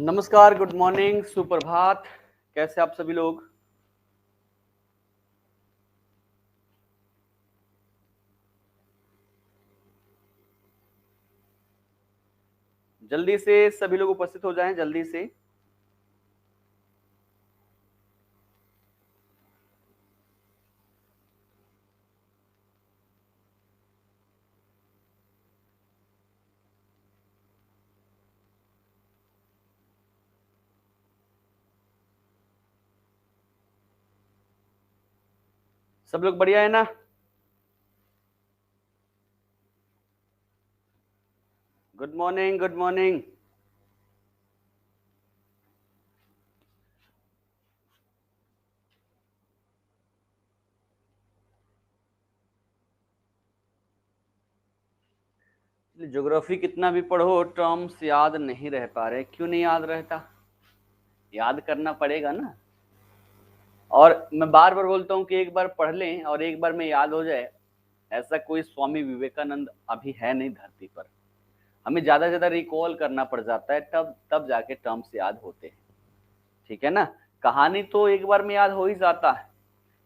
नमस्कार, good morning, सुप्रभात। कैसे आप सभी लोग? जल्दी से सभी लोग उपस्थित हो जाएं, जल्दी से। सब लोग बढ़िया है ना? Good morning, good morning. Geography कितना भी पढ़ो, टर्म्स याद नहीं रह पा रहे। क्यों नहीं याद रहता? याद करना पड़ेगा ना। और मैं बार बार बोलता हूँ कि एक बार पढ़ लें और एक बार में याद हो जाए, ऐसा कोई स्वामी विवेकानंद अभी है नहीं धरती पर। हमें ज्यादा से ज्यादा रिकॉल करना पड़ जाता है, तब तब जाके टर्म्स याद होते हैं। ठीक है ना? कहानी तो एक बार में याद हो ही जाता है,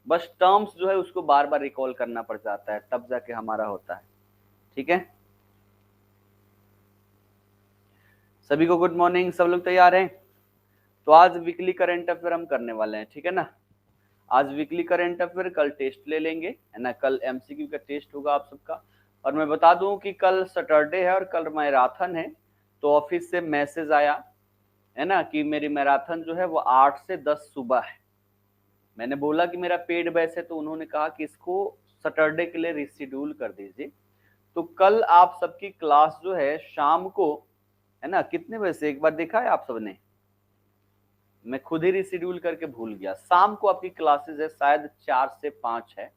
बस टर्म्स जो है उसको बार बार रिकॉल करना पड़ जाता है, तब जाके हमारा होता है। ठीक है, सभी को गुड मॉर्निंग। सब लोग तैयार हैं? तो आज वीकली करंट अफेयर हम करने वाले हैं, ठीक है ना? आज वीकली करंट अफेयर, कल टेस्ट ले लेंगे, है ना? कल एमसीक्यू का टेस्ट होगा आप सबका। और मैं बता दूं कि कल सैटरडे है और कल मैराथन है। तो ऑफिस से मैसेज आया, है ना, कि मेरी मैराथन जो है वो 8 से 10 सुबह है। मैंने बोला कि मेरा पेड बैच है, तो उन्होंने कहा कि इसको सैटरडे के लिए रिशेड्यूल कर दीजिए। तो कल आप सबकी क्लास जो है शाम को, है ना, कितने बजे से एक बार देखा है आप सबने? मैं खुद ही रिशेड्यूल करके भूल गया। शाम को आपकी क्लासेस है, शायद 4 से 5 है।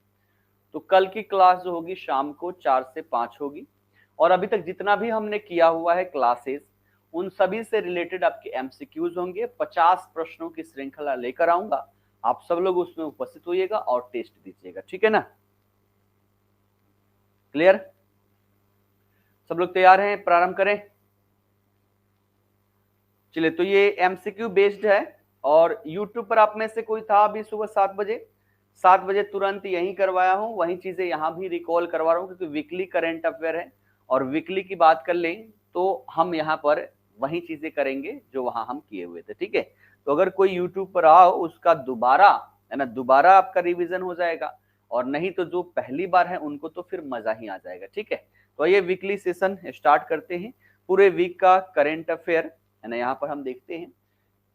तो कल की क्लास जो होगी शाम को 4 से 5 होगी। और अभी तक जितना भी हमने किया हुआ है क्लासेस, उन सभी से रिलेटेड आपके एमसीक्यूज होंगे। 50 प्रश्नों की श्रृंखला लेकर आऊंगा, आप सब लोग उसमें उपस्थित होइएगा और टेस्ट दीजिएगा, ठीक है ना? क्लियर? सब लोग तैयार हैं? प्रारंभ करें। चलिए, तो ये एमसीक्यू बेस्ड है और यूट्यूब पर आप में से कोई था अभी सुबह 7 बजे तुरंत यही करवाया हूं, वही चीजें यहां भी रिकॉल करवा रहा हूं, क्योंकि वीकली करंट अफेयर है और वीकली की बात कर लें तो हम यहाँ पर वही चीजें करेंगे जो वहां हम किए हुए थे, ठीक है? तो अगर कोई यूट्यूब पर आओ, उसका दोबारा, है ना, दोबारा आपका रिविजन हो जाएगा। और नहीं तो जो पहली बार है उनको तो फिर मजा ही आ जाएगा, ठीक है? तो ये वीकली सेशन स्टार्ट करते हैं। पूरे वीक का करंट अफेयर, है ना, यहाँ पर हम देखते हैं।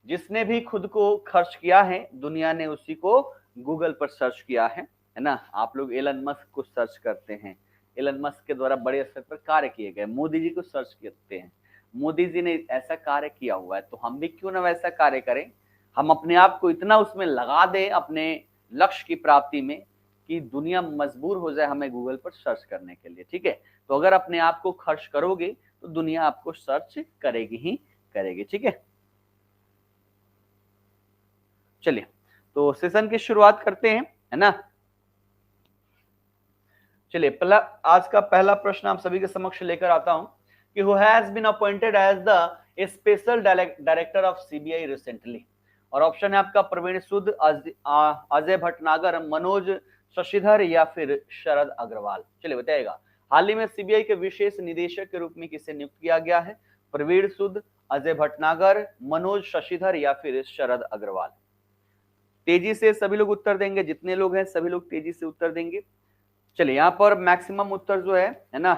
जिसने भी खुद को खर्च किया है, दुनिया ने उसी को गूगल पर सर्च किया है ना? आप लोग एलन मस्क को सर्च करते हैं, एलन मस्क के द्वारा बड़े स्तर पर कार्य किए गए। मोदी जी को सर्च करते हैं, मोदी जी ने ऐसा कार्य किया हुआ है, तो हम भी क्यों ना वैसा कार्य करें। हम अपने आप को इतना उसमें लगा दें अपने लक्ष्य की प्राप्ति में कि दुनिया मजबूर हो जाए हमें गूगल पर सर्च करने के लिए, ठीक है? तो अगर अपने आप को खर्च करोगे तो दुनिया आपको सर्च करेगी ही करेगी, ठीक है? चलिए, तो सेशन की शुरुआत करते हैं, है ना? चलिए, पहला आज का पहला प्रश्न आप सभी के समक्ष लेकर आता हूं कि who has been appointed as the special director of CBI recently. और ऑप्शन है आपका प्रवीण सूद, अजय भटनागर, मनोज शशिधर या फिर शरद अग्रवाल। चलिए बताइएगा, हाल ही में सीबीआई के विशेष निदेशक के रूप में किसे नियुक्त किया गया है? प्रवीण सूद, अजय भटनागर, मनोज शशिधर या फिर शरद अग्रवाल। तेजी से सभी लोग उत्तर देंगे, जितने लोग हैं सभी लोग तेजी से उत्तर देंगे। चलिए, यहाँ पर मैक्सिमम उत्तर जो है ना,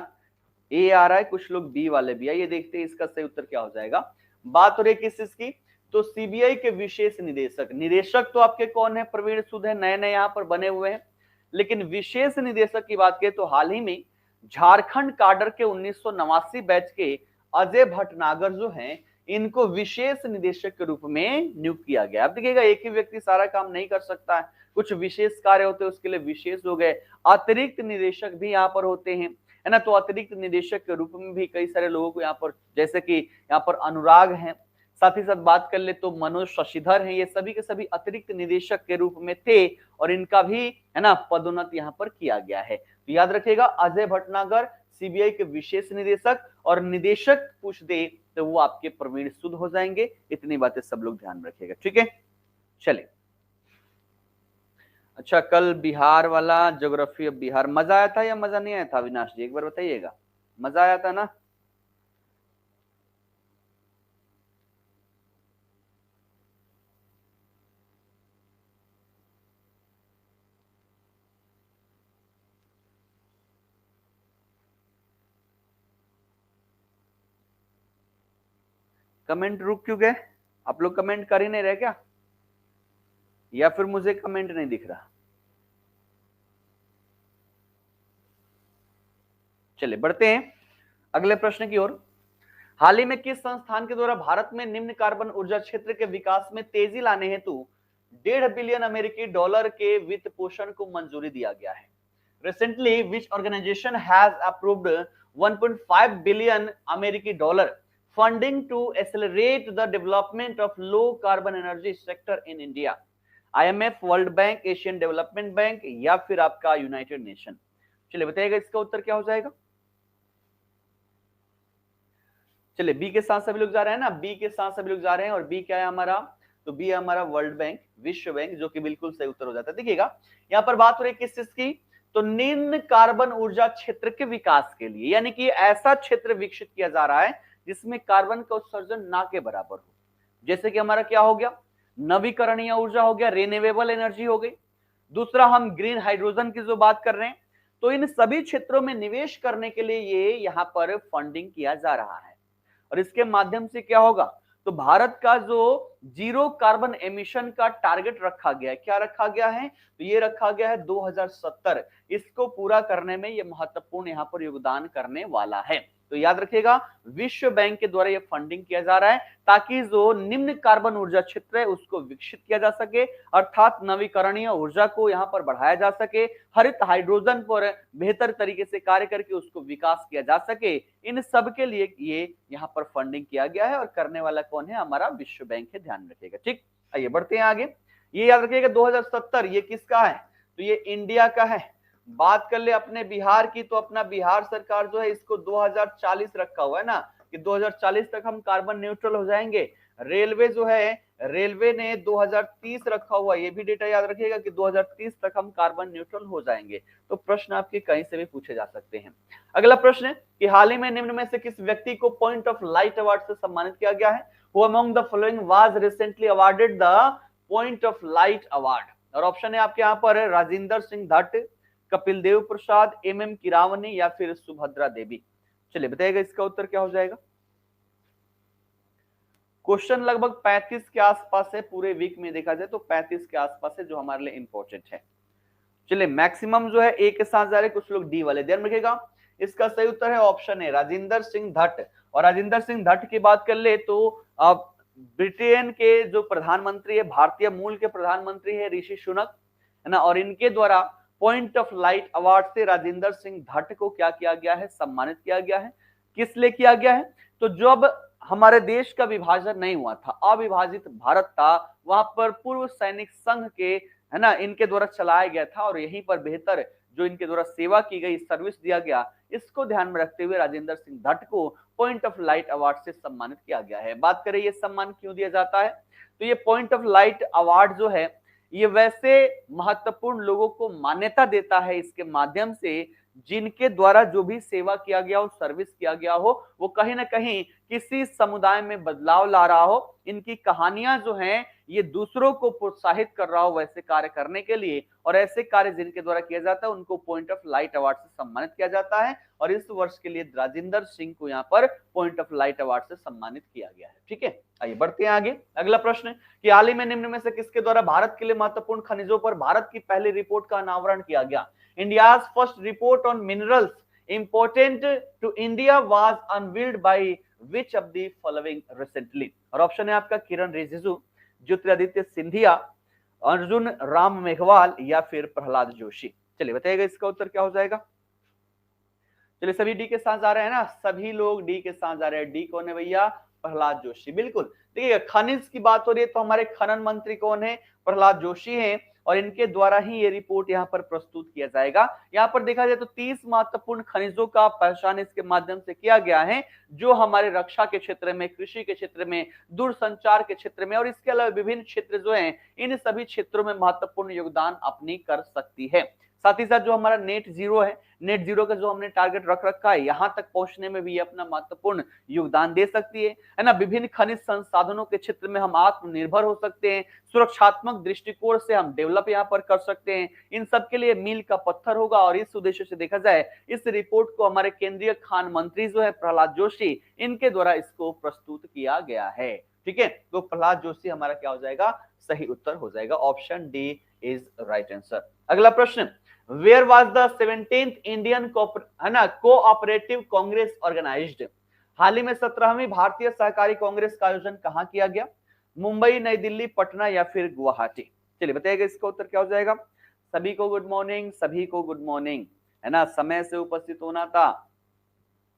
ए आ रहा है, कुछ लोग बी वाले भी है। ये देखते हैं इसका सही उत्तर क्या हो जाएगा। बात हो रही है किस चीज की? तो सीबीआई के विशेष निदेशक। निदेशक तो आपके कौन है? प्रवीण सूद है, नए नए यहाँ पर बने हुए हैं। लेकिन विशेष निदेशक की बात करें तो हाल ही में झारखंड काडर के 1989 बैच के अजय भटनागर जो हैं, इनको विशेष निदेशक के रूप में नियुक्त किया गया। अब देखिएगा, एक ही व्यक्ति सारा काम नहीं कर सकता है, कुछ विशेष कार्य होते हैं, उसके लिए विशेष हो गए। अतिरिक्त निदेशक भी यहाँ पर होते हैं, है ना? तो अतिरिक्त निदेशक के रूप में भी कई सारे लोगों को यहाँ पर, जैसे कि यहाँ पर अनुराग हैं, साथ ही साथ बात कर ले तो मनोज शशिधर हैं, ये सभी के सभी अतिरिक्त निदेशक के रूप में थे और इनका भी, है ना, पदोन्नत यहाँ पर किया गया है। तो याद रखिएगा, अजय भटनागर सीबीआई के विशेष निदेशक, और निदेशक पूछ दे तो वो आपके प्रवीण सुध हो जाएंगे। इतनी बातें सब लोग ध्यान रखिएगा, ठीक है। चलिए, अच्छा, कल बिहार वाला ज्योग्राफी ऑफ बिहार मजा आया था या मजा नहीं आया था अविनाश जी, एक बार बताइएगा। मजा आया था ना? कमेंट रुक क्यों गए? आप लोग कमेंट कर ही नहीं रहे क्या, या फिर मुझे कमेंट नहीं दिख रहा? चलिए बढ़ते हैं अगले प्रश्न की ओर। हाल ही में किस संस्थान के द्वारा भारत में निम्न कार्बन ऊर्जा क्षेत्र के विकास में तेजी लाने हेतु 1.5 बिलियन अमेरिकी डॉलर के वित्त पोषण को मंजूरी दिया गया है? Recently which organization has approved 1.5 billion अमेरिकी dollar funding to accelerate the development of low carbon energy sector in India? IMF, World Bank, Asian Development Bank या फिर आपका यूनाइटेड नेशन? चलिए बताइएगा इसका उत्तर क्या हो जाएगा। चलिए, बी के साथ सभी लोग जा रहे हैं ना, बी के साथ सभी लोग जा रहे हैं, और बी क्या है हमारा? तो बी है हमारा वर्ल्ड बैंक, विश्व बैंक, जो कि बिल्कुल सही उत्तर हो जाता है। देखिएगा यहाँ पर बात हो रही है किस चीज की? तो निम्न कार्बन ऊर्जा क्षेत्र के विकास के लिए, यानी कि ऐसा क्षेत्र विकसित किया जा रहा है जिसमें कार्बन का उत्सर्जन ना के बराबर हो। जैसे कि हमारा क्या हो गया? नवीकरणीय ऊर्जा हो गया, रिन्यूएबल एनर्जी हो गई। दूसरा, हम ग्रीन हाइड्रोजन की जो बात कर रहे हैं, तो इन सभी क्षेत्रों में निवेश करने के लिए ये यहाँ पर फंडिंग किया जा रहा है। और इसके माध्यम से क्या होगा? तो भारत का जो जीरो कार्बन एमिशन का टारगेट रखा गया है, क्या रखा गया है? तो ये रखा गया है 2070। इसको पूरा करने में ये महत्वपूर्ण यहाँ पर योगदान करने वाला है। तो याद रखिएगा, विश्व बैंक के द्वारा ये फंडिंग किया जा रहा है ताकि जो निम्न कार्बन ऊर्जा क्षेत्र है उसको विकसित किया जा सके, अर्थात नवीकरणीय ऊर्जा को यहाँ पर बढ़ाया जा सके, हरित हाइड्रोजन पर बेहतर तरीके से कार्य करके उसको विकास किया जा सके। इन सब के लिए ये यहाँ पर फंडिंग किया गया है, और करने वाला कौन है? हमारा विश्व बैंक है, ध्यान रखिएगा, ठीक। आइए बढ़ते हैं आगे। ये याद रखिएगा 2070 ये किसका है? तो ये इंडिया का है। बात कर ले अपने बिहार की, तो अपना बिहार सरकार जो है इसको 2040 रखा हुआ है ना, कि 2040 तक हम कार्बन न्यूट्रल हो जाएंगे। रेलवे जो है, रेलवे ने 2030 रखा हुआ, ये भी डेटा याद रखिएगा कि 2030 तक हम कार्बन न्यूट्रल हो जाएंगे। तो प्रश्न आपके कहीं से भी पूछे जा सकते हैं। अगला प्रश्न है कि हाल ही में निम्न में से किस व्यक्ति को पॉइंट ऑफ लाइट अवार्ड से सम्मानित किया गया है? Who among the following was recently awarded the point of light award? और ऑप्शन है आपके यहाँ पर राजेंद्र सिंह भट्ट, कपिल देव प्रसाद, MM किरावनी या फिर सुभद्रा देवी। चलिए बताइएगा इसका उत्तर क्या हो जाएगा। क्वेश्चन लगभग 35 के आसपास है, पूरे वीक में देखा जाए तो 35 के आसपास है, जो हमारे लिए इंपॉर्टेंट है। चलिए, मैक्सिमम जो है ए के साथ जा रहे, कुछ लोग डी वाले, ध्यान रखिएगा। इसका सही उत्तर है ऑप्शन है राजेंद्र सिंह भट्ट। और राजेंद्र सिंह भट्ट की बात कर ले तो अब ब्रिटेन के जो प्रधानमंत्री है, भारतीय मूल के प्रधानमंत्री है ऋषि सुनक, है ना, और इनके द्वारा पॉइंट ऑफ लाइट अवार्ड से राजेंद्र सिंह भट्ट को क्या किया गया है? सम्मानित किया गया है। किस लिए किया गया है? तो जब हमारे देश का विभाजन नहीं हुआ था, अविभाजित भारत था, वहां पर पूर्व सैनिक संघ के, है ना, इनके द्वारा चलाया गया था, और यहीं पर बेहतर जो इनके द्वारा सेवा की गई, सर्विस दिया गया, इसको ध्यान में रखते हुए राजेंद्र सिंह भट्ट को पॉइंट ऑफ लाइट अवार्ड से सम्मानित किया गया है। बात करें ये सम्मान क्यों दिया जाता है, तो ये पॉइंट ऑफ लाइट अवार्ड जो है ये वैसे महत्वपूर्ण लोगों को मान्यता देता है, इसके माध्यम से जिनके द्वारा जो भी सेवा किया गया हो, सर्विस किया गया हो, वो कहीं ना कहीं किसी समुदाय में बदलाव ला रहा हो, इनकी कहानियां जो हैं ये दूसरों को प्रोत्साहित कर रहा हो वैसे कार्य करने के लिए, और ऐसे कार्य जिनके द्वारा किया जाता है उनको पॉइंट ऑफ लाइट अवार्ड से सम्मानित किया जाता है। और इस वर्ष के लिए राजेंद्र सिंह को यहाँ पर पॉइंट ऑफ लाइट अवार्ड से सम्मानित किया गया है, ठीक है। आइए बढ़ते हैं आगे। अगला प्रश्न कि हाल ही में निम्न में से किसके द्वारा भारत के लिए महत्वपूर्ण खनिजों पर भारत की पहली रिपोर्ट का अनावरण किया गया? India's first report on minerals important to India was unveiled by which of the following recently? और ऑप्शन है आपका किरण रिजिजू, ज्योतिरादित्य सिंधिया, अर्जुन राम मेघवाल या फिर प्रहलाद जोशी। चलिए बताइएगा इसका उत्तर क्या हो जाएगा। चलिए, सभी डी के साथ जा रहे हैं ना, सभी लोग डी के साथ जा रहे हैं। डी कौन है भैया? प्रहलाद जोशी, बिल्कुल। देखिए, खनिज की बात हो रही है तो हमारे खनन मंत्री कौन है? प्रहलाद जोशी हैं। और इनके द्वारा ही ये रिपोर्ट यहाँ पर प्रस्तुत किया जाएगा। यहाँ पर देखा जाए तो 30 महत्वपूर्ण खनिजों का पहचान इसके माध्यम से किया गया है, जो हमारे रक्षा के क्षेत्र में, कृषि के क्षेत्र में, दूरसंचार के क्षेत्र में और इसके अलावा विभिन्न क्षेत्र जो हैं, इन सभी क्षेत्रों में महत्वपूर्ण योगदान अपनी कर सकती है। साथ ही साथ जो हमारा नेट जीरो है, नेट जीरो का जो हमने टारगेट रख रखा है, यहां तक पहुंचने में भी ये अपना महत्वपूर्ण योगदान दे सकती है ना। विभिन्न खनिज संसाधनों के क्षेत्र में हम आत्मनिर्भर हो सकते हैं, सुरक्षात्मक दृष्टिकोण से हम डेवलप यहाँ पर कर सकते हैं। इन सब के लिए मील का पत्थर होगा और इस उद्देश्य से देखा जाए इस रिपोर्ट को हमारे केंद्रीय खान मंत्री जो है प्रहलाद जोशी, इनके द्वारा इसको प्रस्तुत किया गया है। ठीक है, तो प्रहलाद जोशी हमारा क्या हो जाएगा, सही उत्तर हो जाएगा। Option D is right answer. अगला प्रश्न, where was the 17th Indian cooperative congress organized? हाल ही में 17वीं भारतीय सहकारी कांग्रेस का आयोजन कहां किया गया? मुंबई, नई दिल्ली, पटना या फिर गुवाहाटी? चलिए बताइएगा इसका उत्तर क्या हो जाएगा। सभी को गुड मॉर्निंग, सभी को गुड मॉर्निंग, है ना, समय से उपस्थित होना था।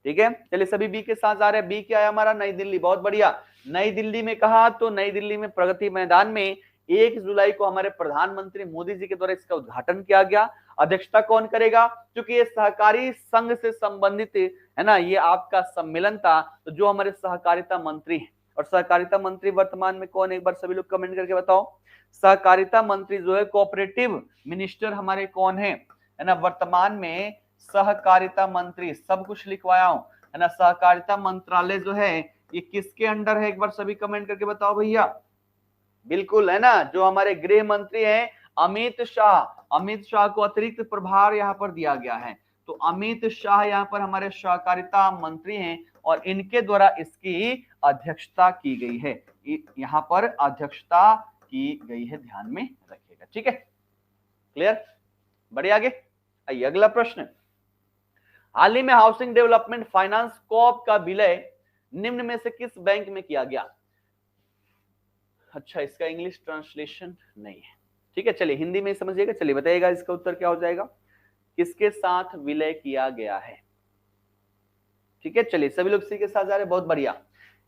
ठीक है, चलिए सभी बी के साथ आ रहे हैं। बी क्या है हमारा, नई दिल्ली। बहुत बढ़िया। नई दिल्ली में कहा, तो नई दिल्ली में प्रगति मैदान में 1 जुलाई को हमारे प्रधानमंत्री मोदी जी के द्वारा इसका उद्घाटन किया गया। अध्यक्षता कौन करेगा? क्योंकि ये सहकारी संघ से संबंधित है ना, ये आपका सम्मेलन था, तो जो हमारे सहकारिता मंत्री हैं, और सहकारिता मंत्री वर्तमान में कौन, एक बार सभी लोग कमेंट करके बताओ। सहकारिता मंत्री जो है, कोऑपरेटिव मिनिस्टर हमारे कौन है ना, वर्तमान में सहकारिता मंत्री, सब कुछ लिखवाया हूं, है ना। सहकारिता मंत्रालय जो है ये किसके अंडर है, एक बार सभी कमेंट करके बताओ भैया। बिल्कुल, है ना, जो हमारे गृह मंत्री हैं अमित शाह, अमित शाह को अतिरिक्त प्रभार यहाँ पर दिया गया है। तो अमित शाह यहाँ पर हमारे सहकारिता मंत्री हैं और इनके द्वारा इसकी अध्यक्षता की गई है, यहाँ पर अध्यक्षता की गई है, ध्यान में रखिएगा। ठीक है, क्लियर, बढ़िया। आगे आइए, अगला प्रश्न, हाल ही में हाउसिंग डेवलपमेंट फाइनेंस कॉर्प का विलय निम्न में से किस बैंक में किया गया? अच्छा, इसका इंग्लिश ट्रांसलेशन नहीं है। ठीक है, चलिए हिंदी में समझिएगा। चलिए बताइएगा इसका उत्तर क्या हो जाएगा, किसके साथ विलय किया गया है? ठीक है, चलिए सभी लोग सी के साथ जा रहे हैं, बहुत बढ़िया।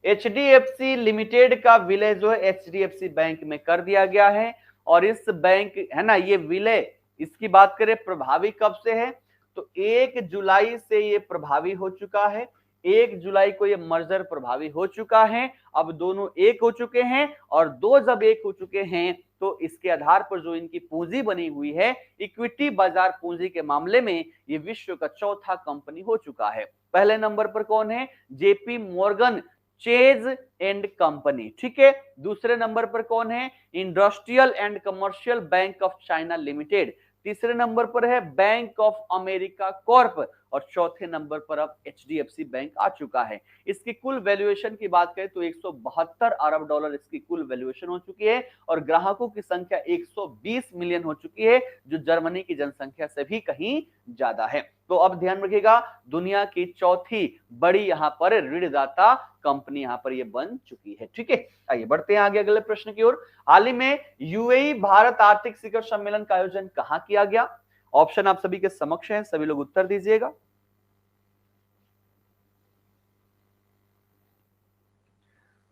HDFC लिमिटेड का विलय जो है HDFC बैंक में कर दिया गया है। और इस बैंक, है ना, ये विलय, इसकी बात करें प्रभावी कब से है, तो 1 जुलाई से ये प्रभावी हो चुका है। 1 जुलाई को ये मर्जर प्रभावी हो चुका है। अब दोनों एक हो चुके हैं, और दो जब एक हो चुके हैं तो इसके आधार पर जो इनकी पूंजी बनी हुई है, इक्विटी बाजार पूंजी के मामले में ये विश्व का चौथा कंपनी हो चुका है। पहले नंबर पर कौन है? JP Morgan chase and company. ठीक है, दूसरे नंबर पर कौन है? Industrial and commercial bank of China limited. तीसरे नंबर पर है बैंक ऑफ अमेरिका कॉर्प, और चौथे नंबर पर अब HDFC बैंक आ चुका है। इसकी कुल वैल्यूएशन की बात करें तो 172 अरब डॉलर इसकी कुल वैल्यूएशन हो चुकी है, और ग्राहकों की संख्या 120 मिलियन हो चुकी है, जो जर्मनी की जनसंख्या से भी कहीं ज्यादा है। तो अब ध्यान रखिएगा, दुनिया की चौथी बड़ी यहाँ पर ऋणदाता कंपनी यहाँ पर ये बन चुकी है। ठीक है, आइए बढ़ते हैं आगे अगले प्रश्न की ओर। हाल ही में UAE भारत आर्थिक शिखर सम्मेलन का आयोजन कहां किया गया? ऑप्शन आप सभी के समक्ष है, सभी लोग उत्तर दीजिएगा।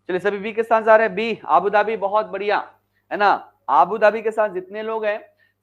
चलिए सभी बी के साथ जा रहे हैं। B, Abu Dhabi. बहुत बढ़िया, है ना, आबू धाबी के साथ जितने लोग हैं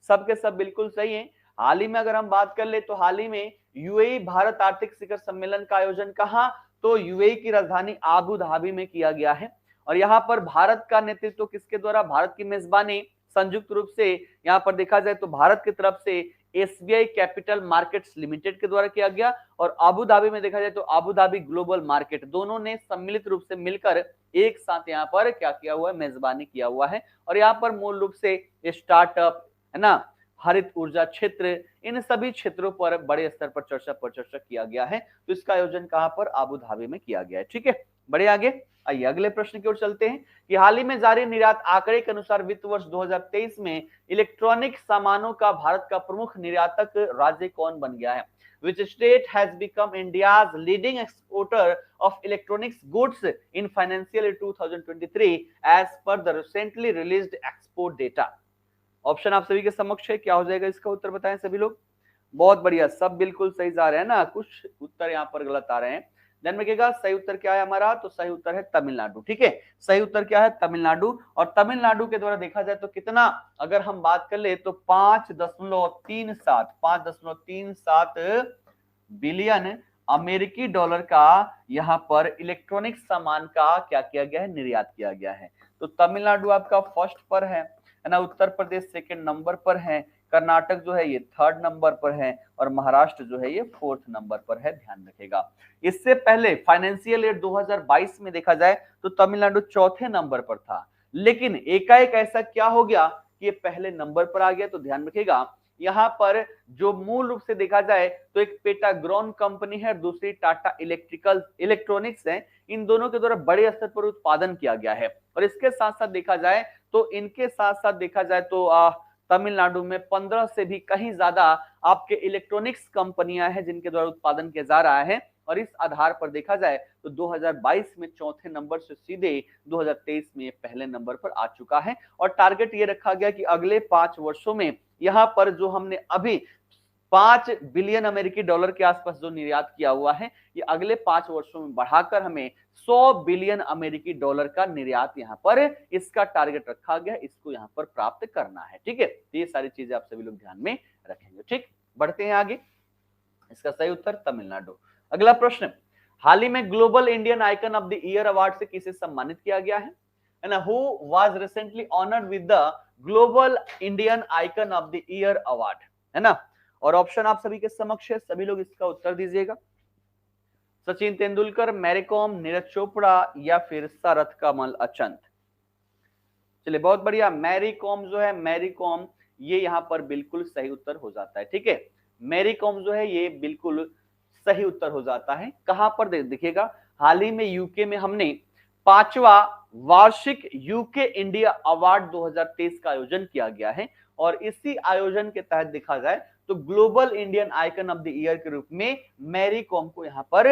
सब के सब बिल्कुल सही हैं। हाल ही में अगर हम बात कर ले तो हाल ही में UAE भारत आर्थिक शिखर सम्मेलन का आयोजन कहां, तो UAE की राजधानी आबू धाबी में किया गया है। और यहाँ पर भारत का नेतृत्व किसके द्वारा, भारत की मेजबानी संयुक्त रूप से यहाँ पर देखा जाए तो भारत की तरफ से SBI कैपिटल मार्केट्स लिमिटेड के द्वारा किया गया, और आबू धाबी में देखा जाए तो आबू धाबी ग्लोबल मार्केट, दोनों ने सम्मिलित रूप से मिलकर एक साथ यहाँ पर क्या किया हुआ है, मेजबानी किया हुआ है। और यहाँ पर मूल रूप से स्टार्टअप, है ना, हरित ऊर्जा क्षेत्र, इन सभी क्षेत्रों पर बड़े स्तर पर चर्चा किया गया है। तो इसका आयोजन कहां पर, आबू धाबी में किया गया है। ठीक है, बढ़े आगे। आइए अगले प्रश्न की ओर चलते हैं कि हाल ही में जारी निर्यात आंकड़े के अनुसार वित्त वर्ष 2023 में इलेक्ट्रॉनिक सामानों का भारत का प्रमुख निर्यातक राज्य कौन बन गया है? Which state has become India's leading exporter of electronics goods in financial year 2023 as per the recently released export data? Option आप सभी के समक्ष है, क्या हो जाएगा इसका उत्तर बताएं सभी लोग। बहुत बढ़िया, सब बिल्कुल सही जा रहे हैं ना, कुछ उत्तर यहाँ पर गलत आ रहे हैं। ध्यान में रखिएगा। सही उत्तर क्या है हमारा, तो सही उत्तर है तमिलनाडु। ठीक है, सही उत्तर क्या है, तमिलनाडु। और तमिलनाडु के द्वारा देखा जाए तो कितना, अगर हम बात कर ले तो 5.37 बिलियन अमेरिकी डॉलर का यहां पर इलेक्ट्रॉनिक सामान का क्या किया गया है, निर्यात किया गया है। तो तमिलनाडु आपका फर्स्ट पर है ना, उत्तर प्रदेश सेकंड नंबर पर है, कर्नाटक जो है ये थर्ड नंबर पर है, और महाराष्ट्र जो है ये फोर्थ नंबर पर है, ध्यान रखेगा। इससे पहले फाइनेंशियल ईयर 2022 में देखा जाए तो तमिलनाडु चौथे नंबर पर था, लेकिन एकाएक ऐसा क्या हो गया कि ये पहले नंबर पर आ गया। तो ध्यान रखिएगा, यहाँ पर जो मूल रूप से देखा जाए तो एक पेटाग्रॉन कंपनी है, दूसरी टाटा इलेक्ट्रॉनिक्स है, इन दोनों के द्वारा बड़े स्तर पर उत्पादन किया गया है। और इसके साथ साथ देखा जाए तो इनके साथ साथ देखा जाए तो तमिलनाडु में 15 से भी कहीं ज्यादा आपके इलेक्ट्रॉनिक्स कंपनियां हैं जिनके द्वारा उत्पादन किया जा रहा है। और इस आधार पर देखा जाए तो 2022 में चौथे नंबर से सीधे 2023 में पहले नंबर पर आ चुका है। और टारगेट ये रखा गया कि अगले 5 वर्षों में यहां पर जो हमने अभी 5 बिलियन अमेरिकी डॉलर के आसपास जो निर्यात किया हुआ है, ये अगले 5 वर्षों में बढ़ाकर हमें 100 बिलियन अमेरिकी डॉलर का निर्यात यहां पर इसका टारगेट रखा गया, इसको यहां पर प्राप्त करना है। ठीक है, ये सारी चीजें आप सभी लोग ध्यान में रखेंगे। ठीक, बढ़ते हैं आगे। इसका सही उत्तर तमिलनाडु। अगला प्रश्न, हाल ही में global Indian icon of the year award से किसे सम्मानित किया गया है ना, who was recently honoured with the global Indian icon of the year award, है ना। और ऑप्शन आप सभी के समक्ष है, सभी लोग इसका उत्तर दीजिएगा। सचिन तेंदुलकर, मैरी कॉम, नीरज चोपड़ा या फिर शरद कमल अचंत। चलिए बहुत बढ़िया, मैरी कॉम जो है, मैरी कॉम ये यहां पर बिल्कुल सही उत्तर हो जाता है। ठीक है, मैरी कॉम जो है ये बिल्कुल सही उत्तर हो जाता है। कहां पर देखिएगा, हाल ही में यूके में हमने 5वां वार्षिक यूके इंडिया अवार्ड 2023 का आयोजन किया गया है। और इसी आयोजन के तहत देखा जाए तो global Indian icon of the year के रूप में मैरी कॉम को यहां पर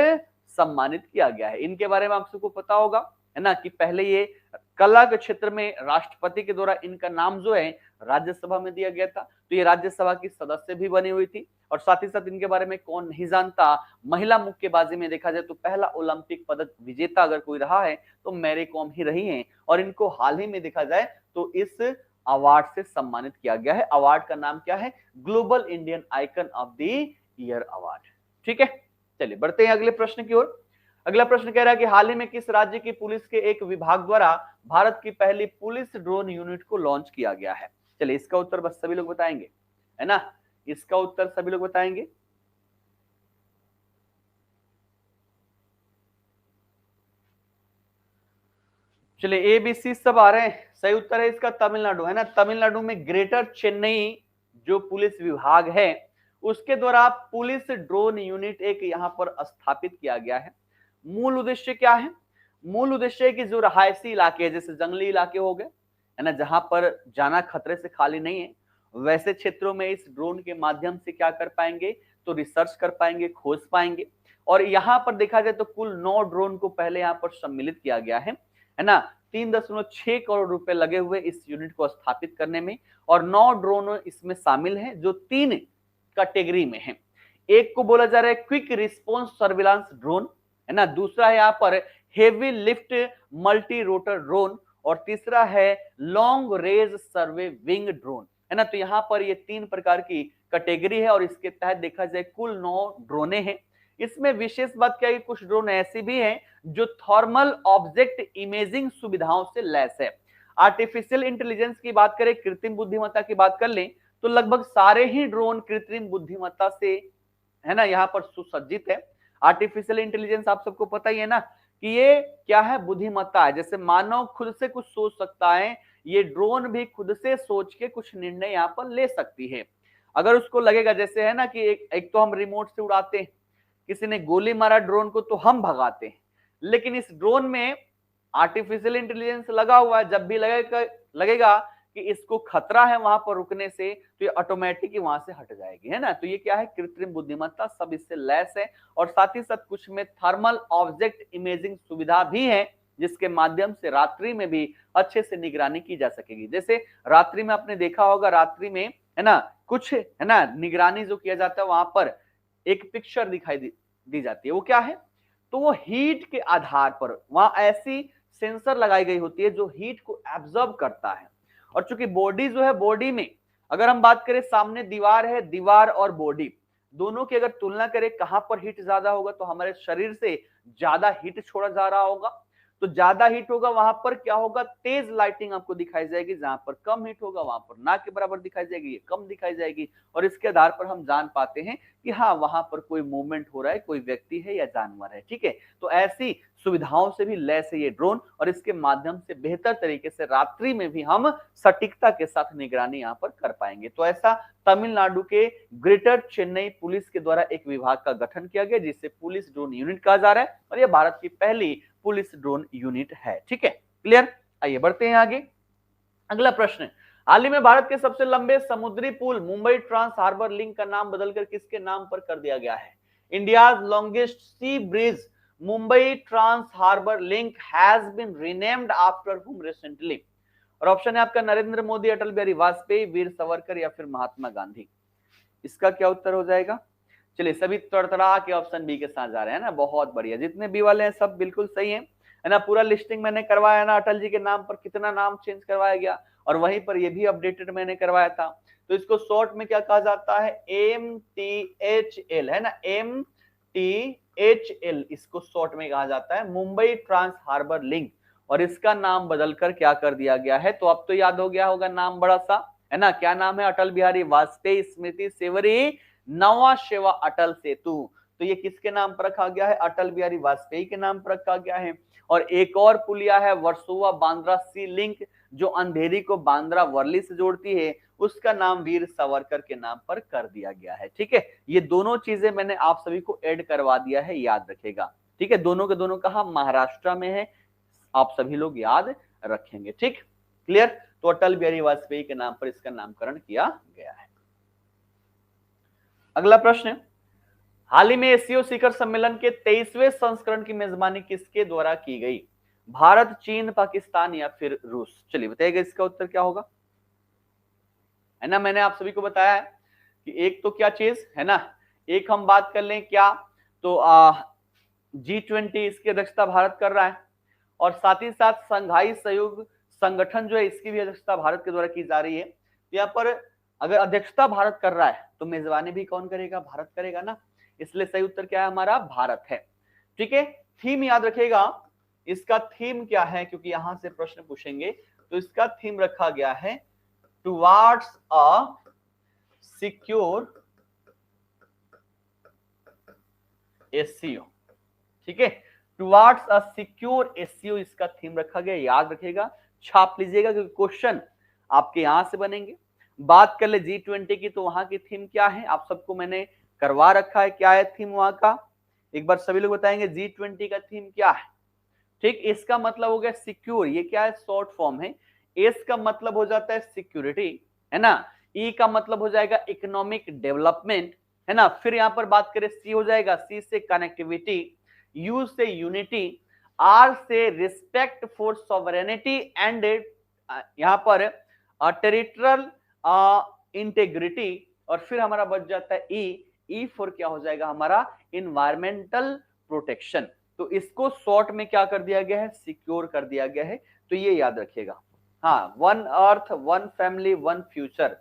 सम्मानित किया गया है। इनके बारे में आप सबको पता होगा, है ना, कि पहले ये कला के क्षेत्र में राष्ट्रपति के द्वारा इनका नाम जो है राज्यसभा में दिया गया था, तो ये राज्यसभा की सदस्य भी बनी हुई थी। और साथ ही साथ इनके बारे में कौन नहीं जानता, महिला मुक्केबाजी में देखा जाए तो पहला ओलंपिक पदक विजेता अगर कोई रहा है तो मैरी कॉम ही रही हैं। और इनको हाल ही में देखा जाए तो इस अवार्ड से सम्मानित किया गया है। अवार्ड का नाम क्या है, global Indian icon of the year award. ठीक है, चलिए बढ़ते हैं अगले प्रश्न की ओर। अगला प्रश्न कह रहा है कि हाल ही में किस राज्य की पुलिस के एक विभाग द्वारा भारत की पहली पुलिस ड्रोन यूनिट को लॉन्च किया गया है। चलिए इसका उत्तर बस सभी लोग बताएंगे, है ना, इसका उत्तर सभी लोग बताएंगे। चलिए एबीसी सब आ रहे हैं, सही उत्तर है इसका तमिलनाडु, है ना। तमिलनाडु में ग्रेटर चेन्नई जो पुलिस विभाग है उसके द्वारा पुलिस ड्रोन यूनिट एक यहां पर स्थापित किया गया है। मूल उद्देश्य क्या है, मूल उद्देश्य है कि जो रहायशी इलाके जैसे जंगली इलाके हो गए, है ना, जहां पर जाना खतरे से खाली नहीं है, वैसे क्षेत्रों में इस ड्रोन के माध्यम से क्या कर पाएंगे, तो रिसर्च कर पाएंगे, खोज पाएंगे। और यहां पर देखा जाए तो कुल 9 ड्रोन को पहले यहां पर सम्मिलित किया गया है ना। 3.6 करोड़ रुपए लगे हुए इस यूनिट को स्थापित करने में। और 9 ड्रोन इसमें शामिल हैं जो 3 कैटेगरी में हैं। एक को बोला जा रहा है क्विक रिस्पॉन्स सर्विलांस ड्रोन, है ना, दूसरा है यहाँ पर heavy lift multi rotor drone, और तीसरा है लॉन्ग रेंज सर्वे विंग ड्रोन, है ना। तो यहाँ पर ये 3 प्रकार की कैटेगरी है और इसके तहत देखा जाए कुल 9 ड्रोने हैं। इसमें विशेष बात क्या है, कुछ ड्रोन ऐसी भी हैं जो थर्मल ऑब्जेक्ट इमेजिंग सुविधाओं से लैस है। आर्टिफिशियल इंटेलिजेंस की बात करें, कृत्रिम बुद्धिमत्ता की बात कर लें तो लगभग सारे ही ड्रोन कृत्रिम बुद्धिमत्ता से, है ना, यहाँ पर सुसज्जित है। आर्टिफिशियल इंटेलिजेंस आप सबको पता ही है ना कि ये क्या है, बुद्धिमत्ता है। जैसे मानव खुद से कुछ सोच सकता है, ये ड्रोन भी खुद से सोच के कुछ निर्णय यहाँ पर ले सकती है। अगर उसको लगेगा, जैसे है ना कि एक तो हम रिमोट से उड़ाते हैं, किसी ने गोली मारा ड्रोन को तो हम भगाते हैं, लेकिन इस ड्रोन में आर्टिफिशियल इंटेलिजेंस लगा हुआ है। जब भी लगेगा कि इसको खतरा है वहां पर रुकने से, तो ये ऑटोमेटिक ही वहां से हट जाएगी, है ना। तो ये क्या है, कृत्रिम बुद्धिमत्ता सब इससे लैस है। और साथ ही साथ कुछ में थर्मल ऑब्जेक्ट इमेजिंग सुविधा भी है जिसके माध्यम से रात्रि में भी अच्छे से निगरानी की जा सकेगी। जैसे रात्रि में आपने देखा होगा, रात्रि में, है ना, कुछ, है ना, निगरानी जो किया जाता है वहां पर एक पिक्चर दिखाई दी जाती है, वो क्या है, तो वो हीट के आधार पर वहां ऐसी सेंसर लगाई गई होती है जो हीट को एब्जॉर्ब करता है। और चूंकि बॉडी जो है, बॉडी में अगर हम बात करें, सामने दीवार है, दीवार और बॉडी दोनों की अगर तुलना करें कहां पर हीट ज्यादा होगा, तो हमारे शरीर से ज्यादा हीट छोड़ा जा रहा होगा। तो ज्यादा हीट होगा वहां पर क्या होगा, तेज लाइटिंग आपको दिखाई जाएगी। जहां पर कम हीट होगा वहां पर ना के बराबर दिखाई जाएगी, ये कम दिखाई जाएगी। और इसके आधार पर हम जान पाते हैं कि हाँ वहां पर कोई मूवमेंट हो रहा है, कोई व्यक्ति है या जानवर है। ठीक है, तो ऐसी सुविधाओं से भी लैस है ये ड्रोन, और इसके माध्यम से बेहतर तरीके से रात्रि में भी हम सटीकता के साथ निगरानी यहाँ पर कर पाएंगे। तो ऐसा तमिलनाडु के ग्रेटर चेन्नई पुलिस के द्वारा एक विभाग का गठन किया गया, जिसे पुलिस ड्रोन यूनिट कहा जा रहा है, और यह भारत की पहली पुलिस ड्रोन यूनिट है। ठीक है, क्लियर। आइए बढ़ते हैं आगे। अगला प्रश्न, हाल ही में भारत के सबसे लंबे समुद्री पुल मुंबई ट्रांस हार्बर लिंक का नाम बदलकर किसके नाम पर कर दिया गया है? India's longest sea bridge Mumbai trans harbour link has been renamed after whom recently? और ऑप्शन है आपका नरेंद्र मोदी, अटल बिहारी वाजपेयी, वीर सावरकर या फिर महात्मा गांधी। इसका क्या उत्तर हो जाएगा? चलिए सभी तड़तड़ा के ऑप्शन बी के साथ जा रहे हैं ना, बहुत बढ़िया। जितने बी वाले हैं सब बिल्कुल सही है ना। पूरा लिस्टिंग मैंने करवाया ना, अटल जी के नाम पर कितना नाम चेंज करवाया गया, और वहीं पर ये भी अपडेटेड मैंने करवाया था। तो इसको शॉर्ट में क्या कहा जाता है? MTHL है ना, MTHL इसको शॉर्ट में कहा जाता है, मुंबई ट्रांस हार्बर लिंक। और इसका नाम बदलकर क्या कर दिया गया है? तो अब तो याद हो गया होगा नाम बड़ा सा, है ना। क्या नाम है? अटल बिहारी वाजपेयी स्मृति सेवरी नवा शेवा अटल सेतु। तो ये किसके नाम पर रखा गया है? अटल बिहारी वाजपेयी के नाम पर रखा गया है। और एक और पुलिया है वर्सोवा बांद्रा सी लिंक, जो अंधेरी को बांद्रा वर्ली से जोड़ती है, उसका नाम वीर सावरकर के नाम पर कर दिया गया है। ठीक है, ये दोनों चीजें मैंने आप सभी को ऐड करवा दिया है, याद रखेगा। ठीक है, दोनों के दोनों कहा? महाराष्ट्र में है, आप सभी लोग याद रखेंगे। ठीक, क्लियर। तो अटल बिहारी वाजपेयी के नाम पर इसका नामकरण किया गया है। अगला प्रश्न, हाल ही में एससीओ शिखर सम्मेलन के 23वें संस्करण की मेजबानी किसके द्वारा की गई? भारत, चीन, पाकिस्तान या फिर रूस? चलिए बताइएगा इसका उत्तर क्या होगा, है ना। मैंने आप सभी को बताया है कि एक तो क्या चीज है ना, एक हम बात कर लें क्या, तो G20 इसकी अध्यक्षता भारत कर रहा है, और साथ ही साथ संघाई सहयोग संगठन जो है इसकी भी अध्यक्षता भारत के द्वारा की जा रही है। यहाँ पर अगर अध्यक्षता भारत कर रहा है तो मेजबानी भी कौन करेगा? भारत करेगा ना। इसलिए सही उत्तर क्या है हमारा? भारत है। ठीक है, थीम याद रखेगा, इसका थीम क्या है, क्योंकि यहां से प्रश्न पूछेंगे। तो इसका थीम रखा गया है टुवार्ड्स अ सिक्योर एससीओ। ठीक है, टुवार्ड्स अ सिक्योर एससीओ इसका थीम रखा गया, याद रखेगा, छाप लीजिएगा, क्योंकि क्वेश्चन आपके यहां से बनेंगे। बात कर ले G20 की, तो वहां की थीम क्या है आप सबको मैंने करवा रखा है। क्या है थीम वहां का? एक बार सभी लोग बताएंगे G20 का थीम क्या है। ठीक, इसका मतलब हो गया सिक्योर, ये क्या है? शॉर्ट फॉर्म है। एस का मतलब हो जाता है सिक्योरिटी, है ना। ई का मतलब हो जाएगा इकोनॉमिक डेवलपमेंट, है ना। फिर यहां पर बात करें सी हो जाएगा, सी से कनेक्टिविटी, यू से यूनिटी, आर से रिस्पेक्ट फॉर सॉवरेनिटी एंड यहां पर टेरिटोरियल इंटेग्रिटी, और फिर हमारा बच जाता है ई फॉर क्या हो जाएगा हमारा? Environmental protection. तो इसको शॉर्ट में क्या कर दिया गया है? सिक्योर कर दिया गया है। तो ये याद रखिएगा। हाँ, one earth, one family, one future,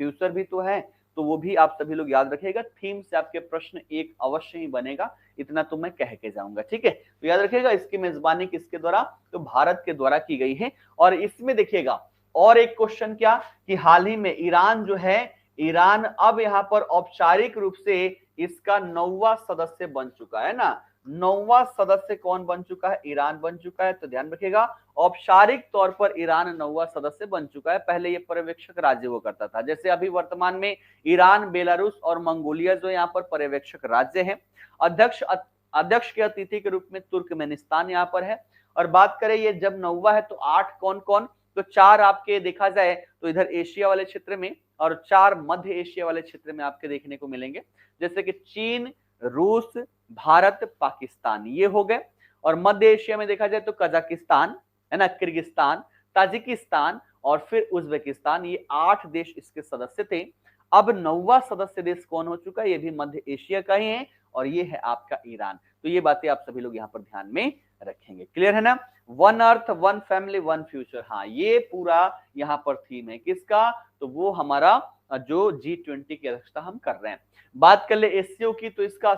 future भी तो है, तो वो भी आप सभी लोग याद रखिएगा। थीम से आपके प्रश्न एक अवश्य ही बनेगा, इतना तो मैं कह के जाऊंगा। ठीक है, तो याद रखिएगा इसकी मेजबानी किसके द्वारा? तो भारत के द्वारा की गई है। और इसमें देखिएगा और एक क्वेश्चन क्या, कि हाल ही में ईरान जो है, ईरान अब यहां पर औपचारिक रूप से इसका 9वां सदस्य बन चुका है ना। 9वां सदस्य कौन बन चुका है? ईरान बन चुका है। तो ध्यान रखिएगा, औपचारिक तौर पर ईरान 9वां सदस्य बन चुका है। पहले ये पर्यवेक्षक राज्य हुआ करता था, जैसे अभी वर्तमान में ईरान, बेलारूस और मंगोलिया जो यहाँ पर पर्यवेक्षक राज्य है। अध्यक्ष के अतिथि के रूप में तुर्कमेनिस्तान यहाँ पर है। और बात करें ये जब 9वां है तो 8 कौन कौन? तो 4 आपके देखा जाए तो इधर एशिया वाले क्षेत्र में, और 4 मध्य एशिया वाले क्षेत्र में आपके देखने को मिलेंगे, जैसे कि चीन, रूस, भारत, पाकिस्तान, ये हो गए। और मध्य एशिया में देखा जाए तो कजाकिस्तान, है ना, किर्गिस्तान, ताजिकिस्तान और फिर उज्बेकिस्तान, ये 8 देश इसके सदस्य थे। अब 9वां सदस्य देश कौन हो चुका है? ये भी मध्य एशिया का ही है, और ये है आपका ईरान। तो ये बातें आप सभी लोग यहाँ पर ध्यान में रखेंगे। क्लियर है ना? One earth, one family, one future, हाँ ये पूरा यहाँ पर थीम है किसका? तो वो हमारा जो G20 की अध्यक्षता हम कर रहे हैं। बात कर ले एससीओ की, तो इसका